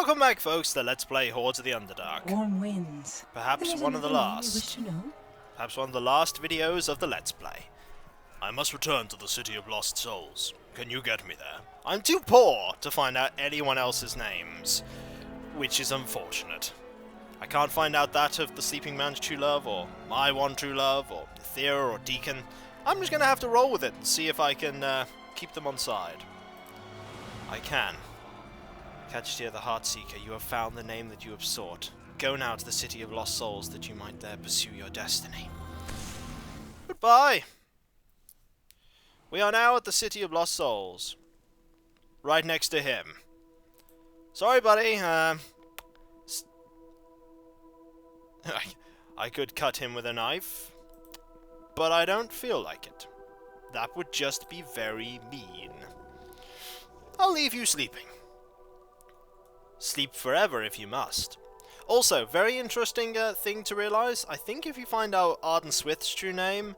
Welcome back, folks, to Let's Play Hordes of the Underdark. Warm winds. Perhaps one of the last. Perhaps one of the last videos of the Let's Play. I must return to the City of Lost Souls. Can you get me there? I'm too poor to find out anyone else's names, which is unfortunate. I can't find out that of the Sleeping Man's true love, or my one true love, or Thera, or Deekin. I'm just gonna have to roll with it and see if I can keep them on side. I can. Kikoskia the Heartseeker, you have found the name that you have sought. Go now to the City of Lost Souls that you might there pursue your destiny. Goodbye! We are now at the City of Lost Souls. Right next to him. Sorry, buddy, I could cut him with a knife, but I don't feel like it. That would just be very mean. I'll leave you sleeping. Sleep forever if you must. Also, very interesting thing to realise, I think if you find out Arden Swith's true name,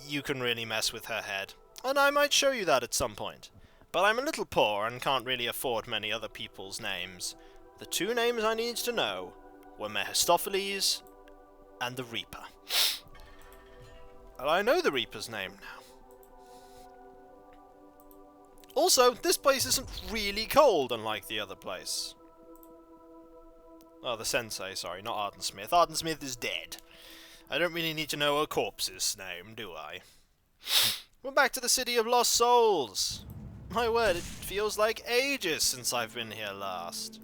you can really mess with her head. And I might show you that at some point. But I'm a little poor and can't really afford many other people's names. The two names I needed to know were Mephistopheles and the Reaper. And I know the Reaper's name now. Also, this place isn't really cold, unlike the other place. Oh, the Sensei, sorry, not Arden Smith. Arden Smith is dead. I don't really need to know a corpse's name, do I? We're back to the City of Lost Souls. My word, it feels like ages since I've been here last.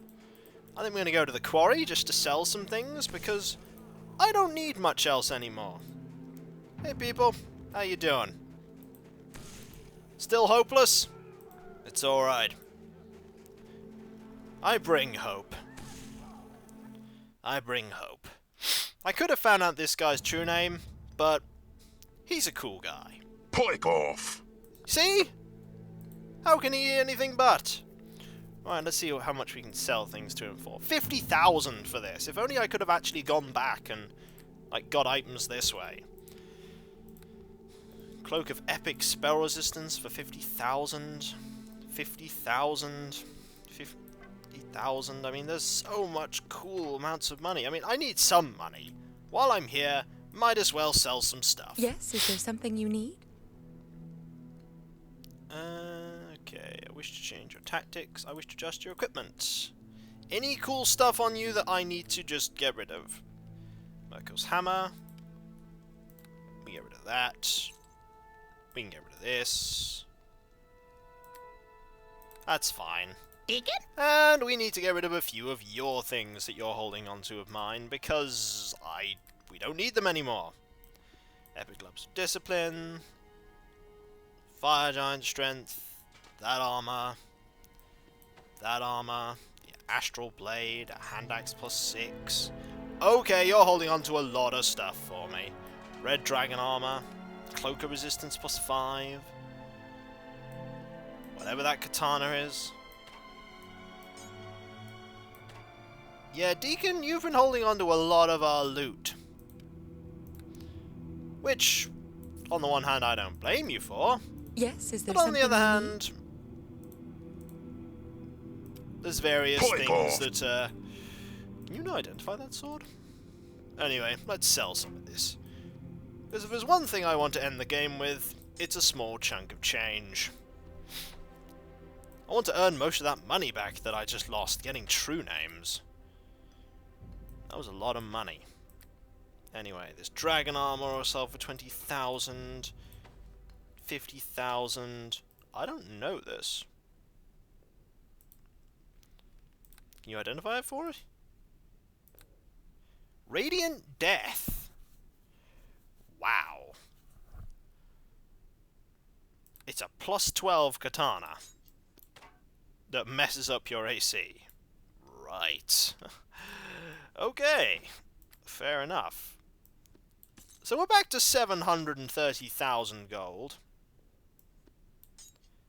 I think we're going to go to the quarry just to sell some things, because I don't need much else anymore. Hey people, how you doing? Still hopeless? It's alright. I bring hope. I bring hope. I could have found out this guy's true name, but he's a cool guy. Pipe off! See? How can he be anything but? Alright, let's see how much we can sell things to him for. 50,000 for this. If only I could have actually gone back and got items this way. Cloak of Epic Spell Resistance for 50,000. 50,000. 50,000. I mean, there's so much cool amounts of money. I mean, I need some money. While I'm here, might as well sell some stuff. Yes, is there something you need? Okay, I wish to change your tactics. I wish to adjust your equipment. Any cool stuff on you that I need to just get rid of? Merkel's hammer. We get rid of that. We can get rid of this. That's fine. Deekin? And we need to get rid of a few of your things that you're holding onto of mine, because we don't need them anymore. Epic Gloves of Discipline. Fire Giant Strength. That armor. That armor. The Astral Blade. A Hand Axe +6. Okay, you're holding onto a lot of stuff for me. Red Dragon Armor. Cloak of Resistance +5. Whatever that katana is. Yeah, Deacon, you've been holding on to a lot of our loot. Which, on the one hand, I don't blame you for. Yes, is there But on something the other you hand, there's various things that, can you not identify that sword? Anyway, let's sell some of this. Because if there's one thing I want to end the game with, it's a small chunk of change. I want to earn most of that money back that I just lost getting true names. That was a lot of money. Anyway, this dragon armor will sell for 20,000. 50,000. I don't know this. Can you identify it for us? Radiant Death. Wow. It's a +12 katana that messes up your AC. Right. Okay. Fair enough. So we're back to 730,000 gold.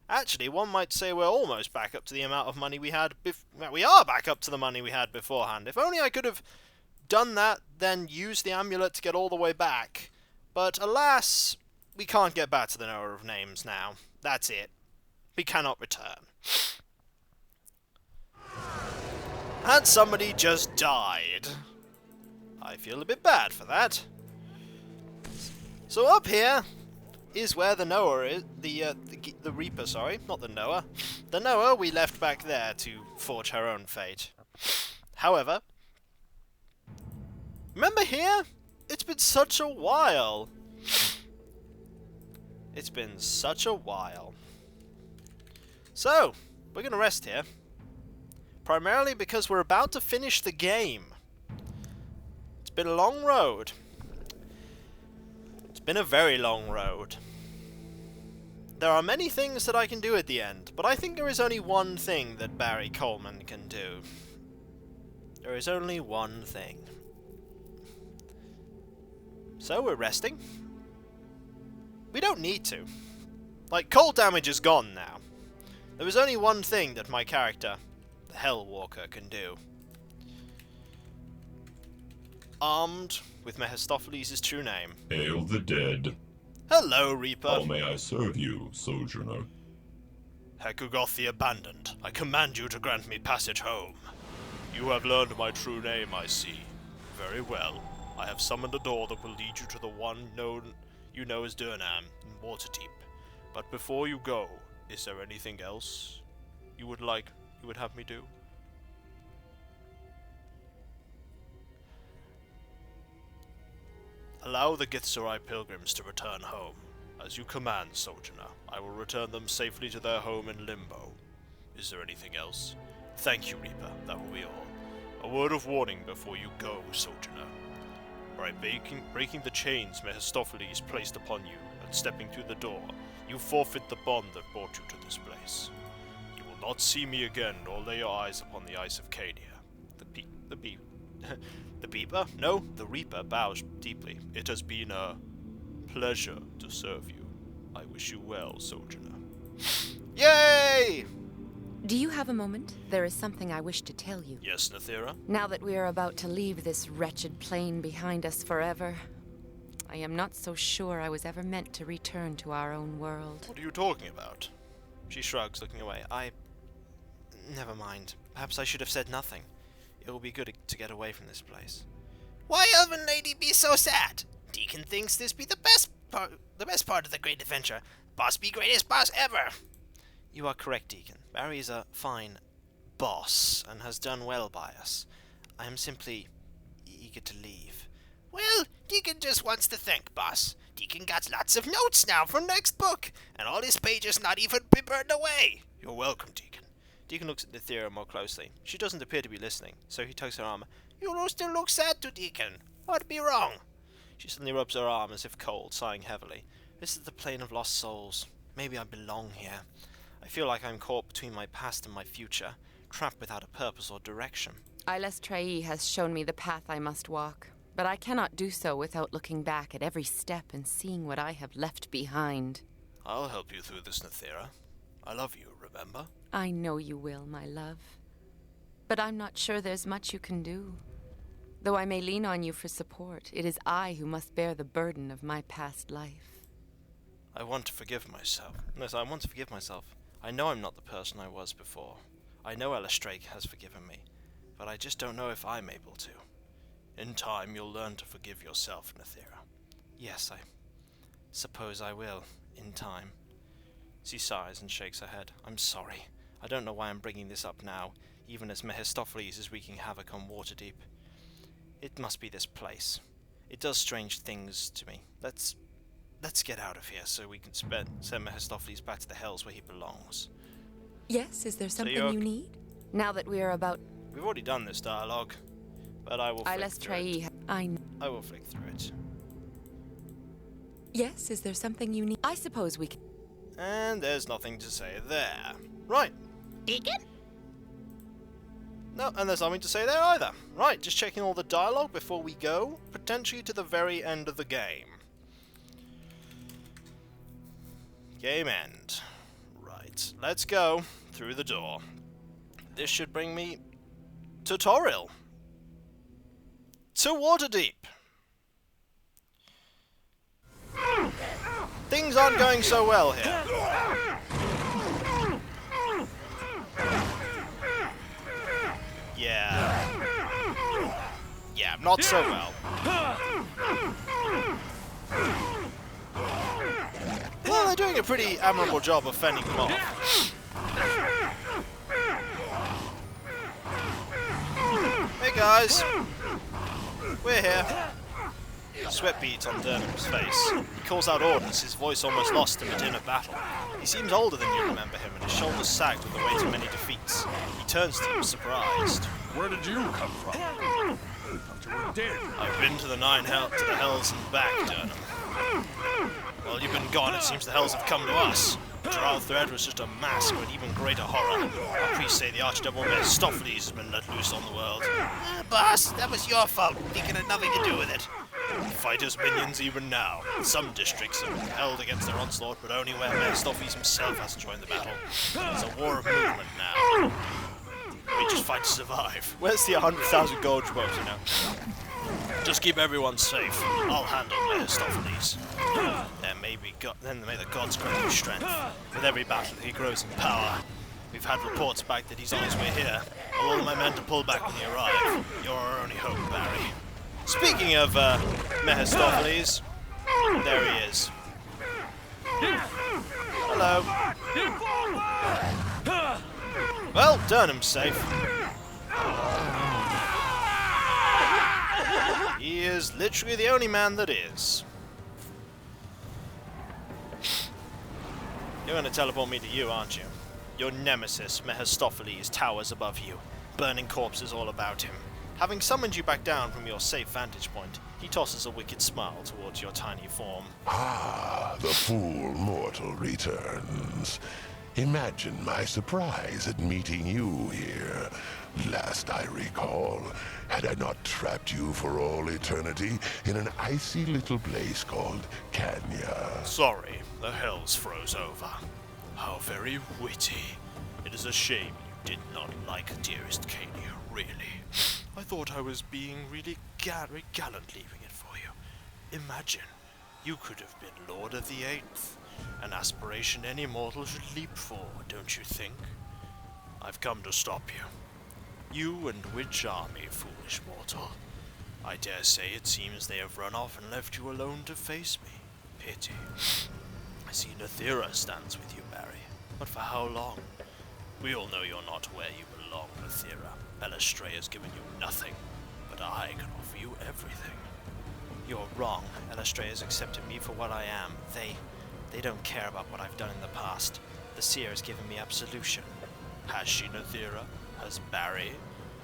Actually, one might say we're almost back up to the amount of money we had well, we are back up to the money we had beforehand. If only I could have done that, then used the amulet to get all the way back. But alas, we can't get back to the knower of names now. That's it. We cannot return. And somebody just died. I feel a bit bad for that. So up here is where the Noah is, the Reaper, sorry, not the Noah. The Noah we left back there to forge her own fate. However, remember here? It's been such a while. It's been such a while. So, we're gonna rest here. Primarily because we're about to finish the game. It's been a long road. It's been a very long road. There are many things that I can do at the end, but I think there is only one thing that Barry Coleman can do. There is only one thing. So we're resting. We don't need to. Like, cold damage is gone now. There is only one thing that my character, the Hellwalker, can do. Armed with Mephistopheles' true name. Hail the dead. Hello, Reaper. How may I serve you, sojourner? Kikoskia abandoned. I command you to grant me passage home. You have learned my true name, I see. Very well. I have summoned a door that will lead you to the one you know as Durnham in Waterdeep. But before you go, is there anything else you would have me do? Allow the Githzerai pilgrims to return home. As you command, Sojourner, I will return them safely to their home in Limbo. Is there anything else? Thank you, Reaper. That will be all. A word of warning before you go, Sojourner. By breaking the chains Mephistopheles placed upon you and stepping through the door, you forfeit the bond that brought you to this place. You will not see me again nor lay your eyes upon the ice of Cadia. The Beeper? No, the Reaper bows deeply. It has been a pleasure to serve you. I wish you well, Sojourner. Yay! Do you have a moment? There is something I wish to tell you. Yes, Nethera? Now that we are about to leave this wretched plane behind us forever, I am not so sure I was ever meant to return to our own world. What are you talking about? She shrugs, looking away. Never mind. Perhaps I should have said nothing. It will be good to get away from this place. Why, Elven Lady, be so sad? Deekin thinks this be the best part of the great adventure. Boss be greatest boss ever. You are correct, Deekin. Barry is a fine boss and has done well by us. I am simply eager to leave. Well, Deekin just wants to thank boss. Deekin got lots of notes now for next book, and all his pages not even be burned away. You're welcome, Deekin. Deekin looks at Nethera more closely. She doesn't appear to be listening, so he tugs her arm. You still look sad to Deekin. What be wrong? She suddenly rubs her arm as if cold, sighing heavily. This is the plane of lost souls. Maybe I belong here. I feel like I'm caught between my past and my future, trapped without a purpose or direction. Trae has shown me the path I must walk, but I cannot do so without looking back at every step and seeing what I have left behind. I'll help you through this, Nethera. I love you, remember? I know you will, my love. But I'm not sure there's much you can do. Though I may lean on you for support, it is I who must bear the burden of my past life. I want to forgive myself. Yes, I want to forgive myself. I know I'm not the person I was before. I know Alistrake has forgiven me, but I just don't know if I'm able to. In time, you'll learn to forgive yourself, Nethera. Yes, I suppose I will, in time. She sighs and shakes her head. I'm sorry. I don't know why I'm bringing this up now, even as Mephistopheles is wreaking havoc on Waterdeep. It must be this place. It does strange things to me. Let's get out of here so we can send Mephistopheles back to the hells where he belongs. Yes, is there something you need? Now that we are about... We've already done this dialogue, but I will flick through it. I will flick through it. Yes, is there something you need? I suppose we can... And there's nothing to say there. Right. Deekin? No, and there's nothing to say there either. Right, just checking all the dialogue before we go, potentially to the very end of the game. Game end. Right, let's go through the door. This should bring me to Toril. To Waterdeep. Things aren't going so well here. Yeah. am. Not so well. Well, they're doing a pretty admirable job of fending them off. Hey guys, we're here. Sweat beads on Durnham's face. He calls out orders, his voice almost lost in the din of battle. He seems older than you remember him, and his shoulders sagged with the weight of many defeats. He turns to you, surprised. Where did you come from? I thought you were dead. I've been to the hells and back, Durnham. While you've been gone, it seems the hells have come to us. Drow Thread was just a mask of an even greater horror. Our priests say the archdevil Mephistopheles has been let loose on the world. Boss, that was your fault. Deekin had nothing to do with it. We fight as minions even now. Some districts have been held against their onslaught, but only where Mephistopheles himself hasn't joined the battle. It's a war of movement now. We just fight to survive. Where's the 100,000 gold proposal now? Just keep everyone safe. I'll handle Mephistopheles. Then may the gods grant you strength. With every battle, he grows in power. We've had reports back that he's on his way here. I'll order my men to pull back when he arrive. You're our only hope, Barry. Speaking of Mephistopheles, there he is. Hello. Well, Durnham's safe. He is literally the only man that is. You're going to teleport me to you, aren't you? Your nemesis, Mephistopheles, towers above you, burning corpses all about him. Having summoned you back down from your safe vantage point, he tosses a wicked smile towards your tiny form. Ah, the fool mortal returns. Imagine my surprise at meeting you here. Last I recall, had I not trapped you for all eternity in an icy little place called Kanya. Sorry, the hells froze over. How very witty. It is a shame you did not like dearest Kanya, really. I thought I was being really very gallant leaving it for you. Imagine, you could have been Lord of the Eighth. An aspiration any mortal should leap for, don't you think? I've come to stop you. You and which army, foolish mortal? I dare say it seems they have run off and left you alone to face me. Pity. I see Nethera stands with you, Barry. But for how long? We all know you're not where you belong, Nethera. Elestray has given you nothing, but I can offer you everything. You're wrong. Elestray has accepted me for what I am. They don't care about what I've done in the past. The seer has given me absolution. Has she, Nethera? Has Barry?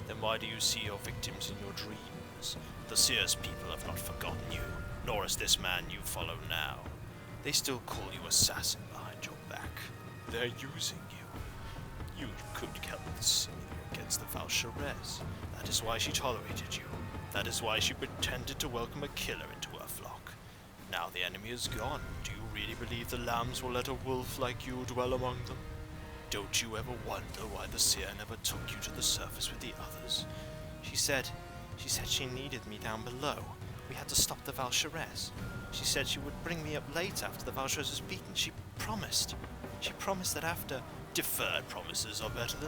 Then why do you see your victims in your dreams? The seer's people have not forgotten you, nor has this man you follow now. They still call you assassin behind your back. They're using you. You could help the seer against the Valsharez. That is why she tolerated you. That is why she pretended to welcome a killer into her flock. Now the enemy is gone. Do you really believe the lambs will let a wolf like you dwell among them? Don't you ever wonder why the seer never took you to the surface with the others? She said she needed me down below. We had to stop the Valsharez. She said she would bring me up later after the Valsharez was beaten. She promised. She promised that after... Deferred promises are little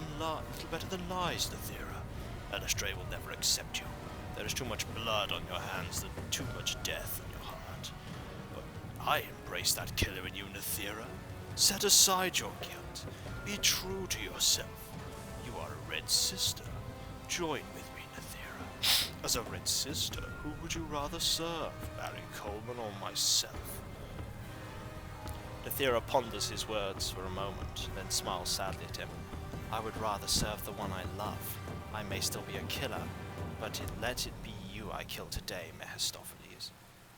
better than lies, Nethera. Elestray will never accept you. There is too much blood on your hands and too much death in your heart. But I embrace that killer in you, Nethera. Set aside your guilt. Be true to yourself. You are a Red Sister. Join with me, Nethera. As a Red Sister, who would you rather serve, Barry Coleman or myself? Nethera ponders his words for a moment, then smiles sadly at him. I would rather serve the one I love. I may still be a killer, but let it be you I kill today, Mephistopheles.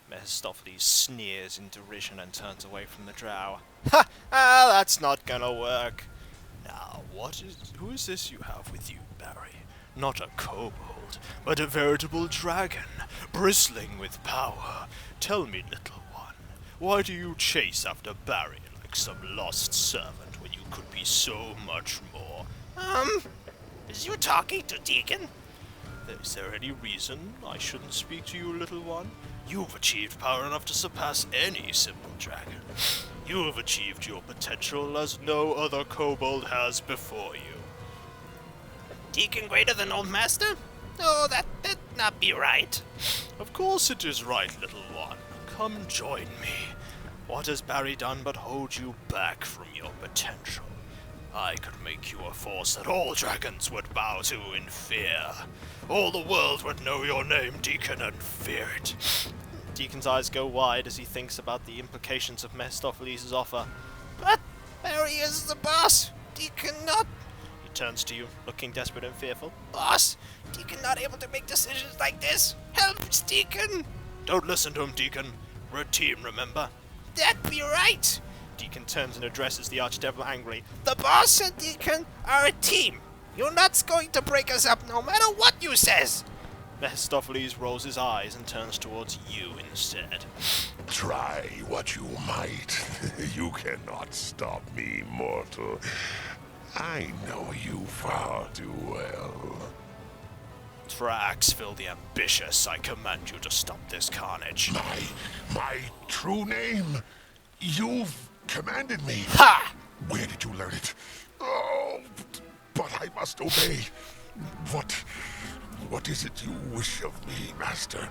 Mephistopheles sneers in derision and turns away from the drow. Ha! That's not gonna work. Now, who is this you have with you, Barry? Not a kobold, but a veritable dragon, bristling with power. Tell me, little one, why do you chase after Barry like some lost servant when you could be so much more? Is you talking to Deekin? Is there any reason I shouldn't speak to you, little one? You've achieved power enough to surpass any simple dragon. You have achieved your potential as no other kobold has before you. Deekin greater than Old Master? Oh, not be right? Of course it is right, little one. Come join me. What has Barry done but hold you back from your potential? I could make you a force that all dragons would bow to in fear. All the world would know your name, Deekin, and fear it. Deakin's eyes go wide as he thinks about the implications of Mephistopheles' offer. But Barry is the boss. Deekin not. He turns to you, looking desperate and fearful. Boss, Deekin not able to make decisions like this. Help, Deekin. Don't listen to him, Deekin. We're a team, remember? That be right. Deekin turns and addresses the archdevil angrily. The boss and Deekin are a team. You're not going to break us up no matter what you says. Mephistopheles rolls his eyes and turns towards you instead. Try what you might. You cannot stop me, mortal. I know you far too well. Traxville the Ambitious, I command you to stop this carnage. My true name? You've commanded me. Ha! Where did you learn it? Oh, but I must obey. What is it you wish of me, master?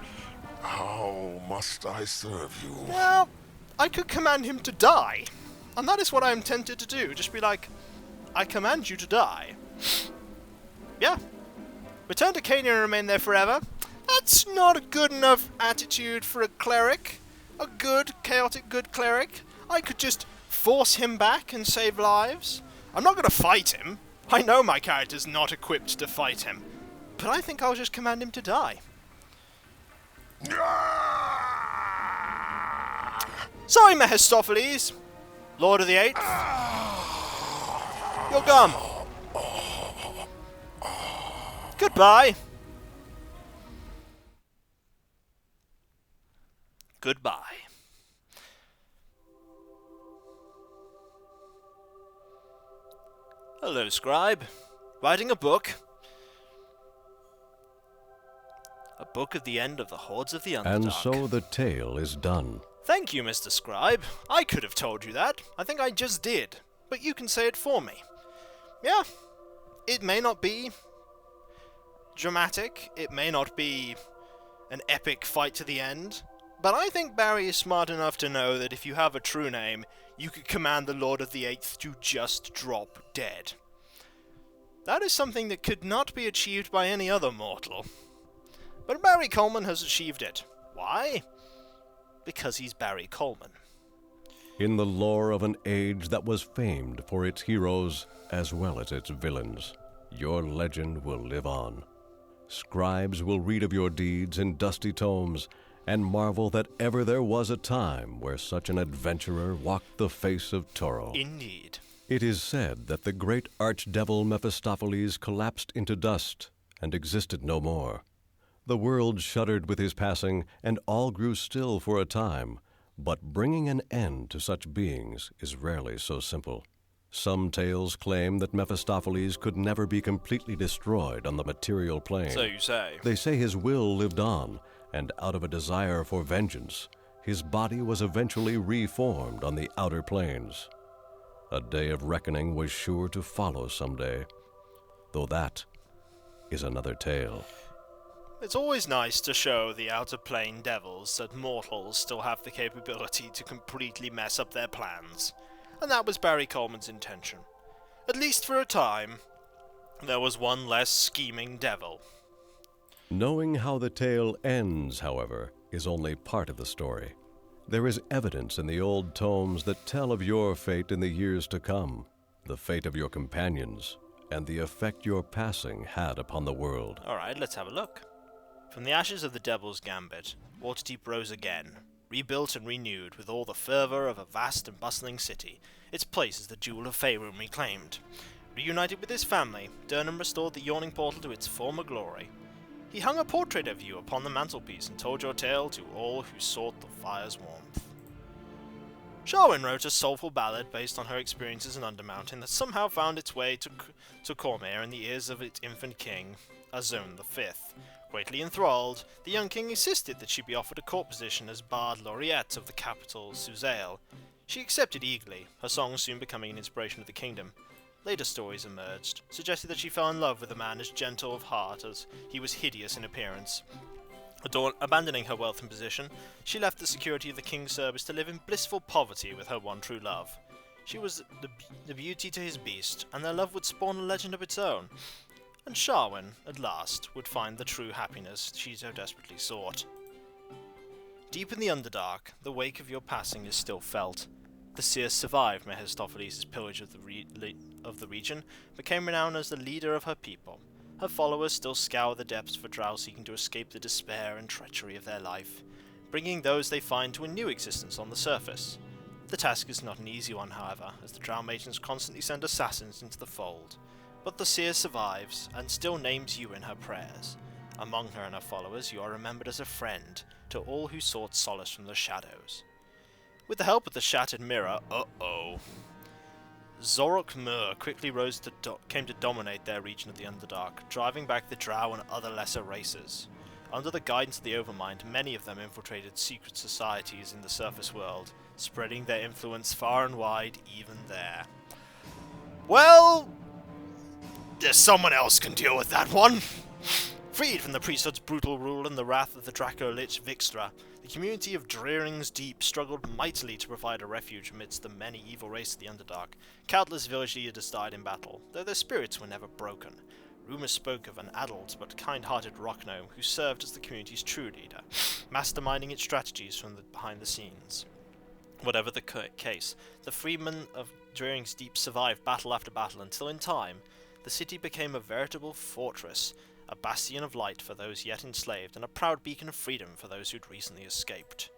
How must I serve you? Well, I could command him to die. And that is what I am tempted to do. Just be like, I command you to die. Yeah. Return to Cania and remain there forever. That's not a good enough attitude for a cleric. A good, chaotic good cleric. I could just force him back and save lives. I'm not going to fight him. I know my character's not equipped to fight him. But I think I'll just command him to die. Sorry, Mephistopheles. Lord of the Eighth. You're gone. Goodbye. Goodbye. Hello, scribe. Writing a book. A book of the end of the Hordes of the Underdark. And so the tale is done. Thank you, Mr. Scribe. I could have told you that. I think I just did. But you can say it for me. Yeah, it may not be dramatic. It may not be an epic fight to the end. But I think Barry is smart enough to know that if you have a true name, you could command the Lord of the Eighth to just drop dead. That is something that could not be achieved by any other mortal. But Barry Coleman has achieved it. Why? Because he's Barry Coleman. In the lore of an age that was famed for its heroes as well as its villains, your legend will live on. Scribes will read of your deeds in dusty tomes and marvel that ever there was a time where such an adventurer walked the face of Toro. Indeed. It is said that the great archdevil Mephistopheles collapsed into dust and existed no more. The world shuddered with his passing, and all grew still for a time. But bringing an end to such beings is rarely so simple. Some tales claim that Mephistopheles could never be completely destroyed on the material plane. So you say. They say his will lived on, and out of a desire for vengeance, his body was eventually reformed on the outer planes. A day of reckoning was sure to follow someday, though that is another tale. It's always nice to show the outer plane devils that mortals still have the capability to completely mess up their plans. And that was Barry Coleman's intention. At least for a time, there was one less scheming devil. Knowing how the tale ends, however, is only part of the story. There is evidence in the old tomes that tell of your fate in the years to come, the fate of your companions, and the effect your passing had upon the world. Alright, let's have a look. From the ashes of the Devil's Gambit, Waterdeep rose again, rebuilt and renewed with all the fervor of a vast and bustling city, its place as the Jewel of Faerun reclaimed. Reunited with his family, Durnan restored the yawning portal to its former glory. He hung a portrait of you upon the mantelpiece and told your tale to all who sought the fire's warmth. Sharwyn wrote a soulful ballad based on her experiences in Undermountain that somehow found its way to Cormyr in the ears of its infant king, Azone V. Greatly enthralled, the young king insisted that she be offered a court position as Bard Laureate of the capital, Suzail. She accepted eagerly, her songs soon becoming an inspiration of the kingdom. Later stories emerged, suggesting that she fell in love with a man as gentle of heart as he was hideous in appearance. Abandoning her wealth and position, she left the security of the king's service to live in blissful poverty with her one true love. She was the beauty to his beast, and their love would spawn a legend of its own. And Sharwyn, at last, would find the true happiness she so desperately sought. Deep in the Underdark, the wake of your passing is still felt. The seer survived Mephistopheles' pillage of the region, became renowned as the leader of her people. Her followers still scour the depths for drow seeking to escape the despair and treachery of their life, bringing those they find to a new existence on the surface. The task is not an easy one, however, as the drow matrons constantly send assassins into the fold. But the seer survives, and still names you in her prayers. Among her and her followers, you are remembered as a friend to all who sought solace from the shadows. With the help of the shattered mirror, Zorok Mur quickly came to dominate their region of the Underdark, driving back the drow and other lesser races. Under the guidance of the Overmind, many of them infiltrated secret societies in the surface world, spreading their influence far and wide even there. Well, there's someone else can deal with that one. Freed from the priesthood's brutal rule and the wrath of the Draco-Lich Vixtra, the community of Drearing's Deep struggled mightily to provide a refuge amidst the many evil races of the Underdark. Countless village leaders died in battle, though their spirits were never broken. Rumours spoke of an adult but kind-hearted rock gnome who served as the community's true leader, masterminding its strategies from behind the scenes. Whatever the case, the freedmen of Drearing's Deep survived battle after battle until, in time, the city became a veritable fortress, a bastion of light for those yet enslaved, and a proud beacon of freedom for those who'd recently escaped.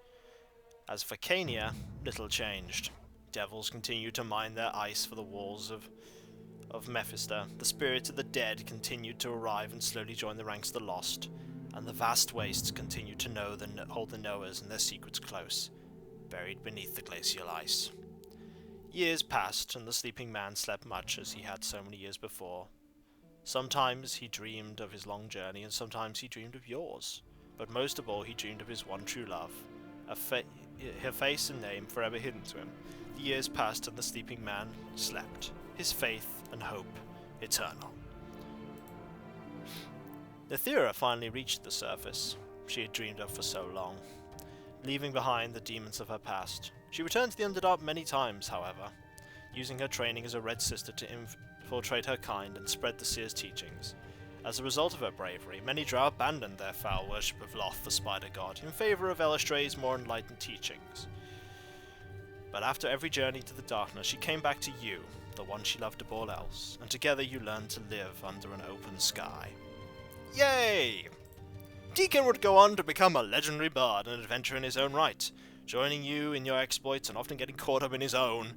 As for Cania, little changed. Devils continued to mine their ice for the walls of Mephisto. The spirits of the dead continued to arrive and slowly join the ranks of the lost, and the vast wastes continued to hold the knowers and their secrets close, buried beneath the glacial ice. Years passed, and the sleeping man slept much as he had so many years before. Sometimes he dreamed of his long journey, and sometimes he dreamed of yours. But most of all, he dreamed of his one true love, her face and name forever hidden to him. The years passed, and the sleeping man slept, his faith and hope eternal. Nethera finally reached the surface she had dreamed of for so long, leaving behind the demons of her past. She returned to the Underdark many times, however, using her training as a Red Sister to infiltrate her kind and spread the Seer's teachings. As a result of her bravery, many drow abandoned their foul worship of Loth, the Spider God, in favour of Elistray's more enlightened teachings. But after every journey to the darkness, she came back to you, the one she loved above all else, and together you learned to live under an open sky. Yay! Deekin would go on to become a legendary bard and adventurer in his own right, joining you in your exploits and often getting caught up in his own.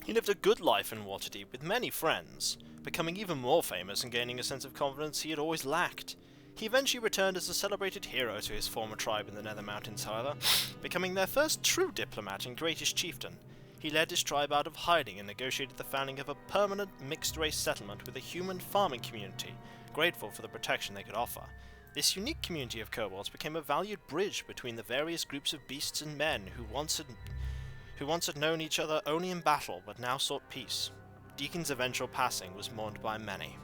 He lived a good life in Waterdeep with many friends, becoming even more famous and gaining a sense of confidence he had always lacked. He eventually returned as a celebrated hero to his former tribe in the Nether Mountains, however, becoming their first true diplomat and greatest chieftain. He led his tribe out of hiding and negotiated the founding of a permanent mixed-race settlement with a human farming community, grateful for the protection they could offer. This unique community of kobolds became a valued bridge between the various groups of beasts and men who once had known each other only in battle but now sought peace. Deakin's eventual passing was mourned by many,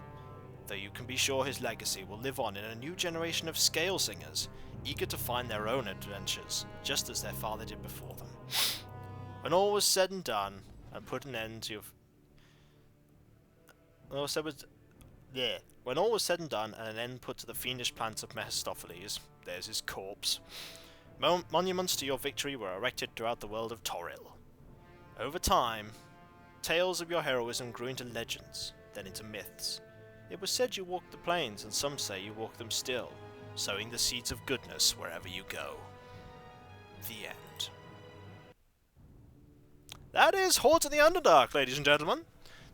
though you can be sure his legacy will live on in a new generation of scale singers, eager to find their own adventures, just as their father did before them. When all was said and done, and put an end to When all was said and done, and an end put to the fiendish plans of Mephistopheles, there's his corpse, monuments to your victory were erected throughout the world of Toril. Over time, tales of your heroism grew into legends, then into myths. It was said you walked the plains, and some say you walk them still, sowing the seeds of goodness wherever you go. The end. That is Hordes of the Underdark, ladies and gentlemen.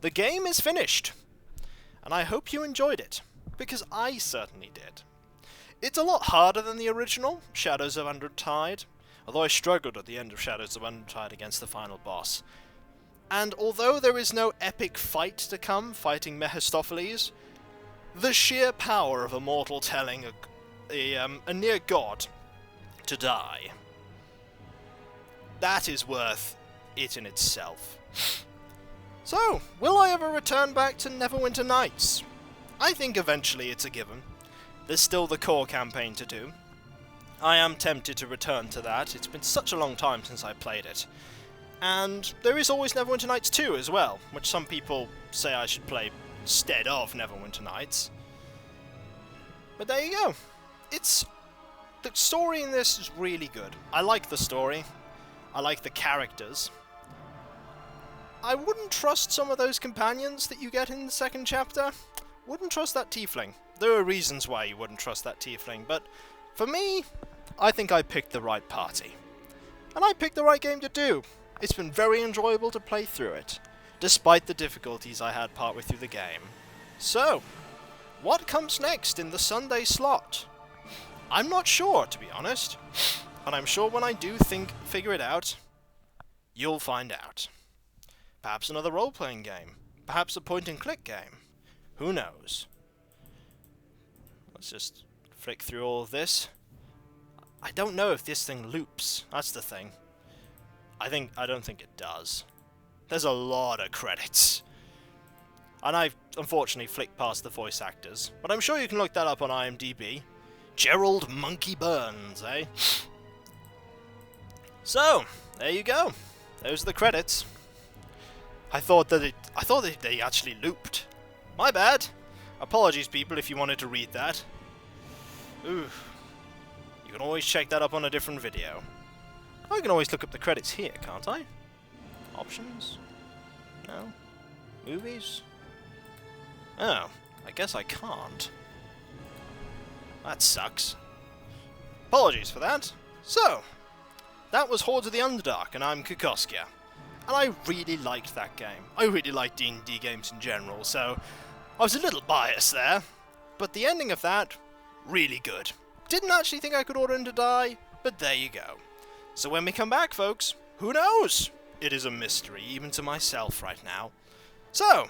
The game is finished, and I hope you enjoyed it, because I certainly did. It's a lot harder than the original, Shadows of Undertide, although I struggled at the end of Shadows of Undertide against the final boss. And although there is no epic fight to come fighting Mephistopheles, the sheer power of a mortal telling a near god to die, that is worth it in itself. So, will I ever return back to Neverwinter Nights? I think eventually it's a given. There's still the core campaign to do. I am tempted to return to that. It's been such a long time since I played it. And there is always Neverwinter Nights 2 as well, which some people say I should play instead of Neverwinter Nights. But there you go. The story in this is really good. I like the story. I like the characters. I wouldn't trust some of those companions that you get in the second chapter. Wouldn't trust that tiefling. There are reasons why you wouldn't trust that tiefling, but for me, I think I picked the right party. And I picked the right game to do. It's been very enjoyable to play through it, despite the difficulties I had partway through the game. So, what comes next in the Sunday slot? I'm not sure, to be honest, but I'm sure when I do figure it out, you'll find out. Perhaps another role-playing game. Perhaps a point-and-click game. Who knows? Let's just flick through all of this. I don't know if this thing loops. That's the thing. I don't think it does. There's a lot of credits. And I've unfortunately flicked past the voice actors, but I'm sure you can look that up on IMDb. Gerald Monkey Burns, eh? So, there you go. Those are the credits. I thought that they actually looped. My bad. Apologies, people, if you wanted to read that. Ooh. You can always check that up on a different video. I can always look up the credits here, can't I? Options? No? Movies? Oh, I guess I can't. That sucks. Apologies for that. So, that was Hordes of the Underdark, and I'm Kikoskia. And I really liked that game. I really like D&D games in general, so I was a little biased there. But the ending of that, really good. Didn't actually think I could order him to die, but there you go. So when we come back, folks, who knows? It is a mystery, even to myself right now. So,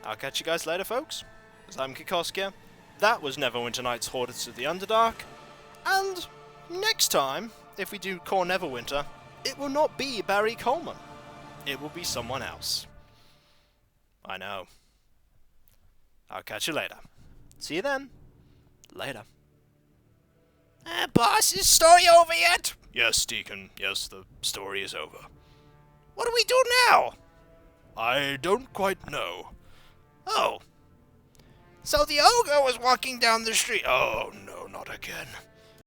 I'll catch you guys later, folks. Because I'm Kikoskia. That was Neverwinter Nights Hordes of the Underdark. And next time, if we do Core Neverwinter, it will not be Barry Coleman. It will be someone else. I know. I'll catch you later. See you then. Later. Boss, is the story over yet? Yes, Deacon. Yes, the story is over. What do we do now? I don't quite know. Oh. So the ogre was walking down the street. Oh, no, not again.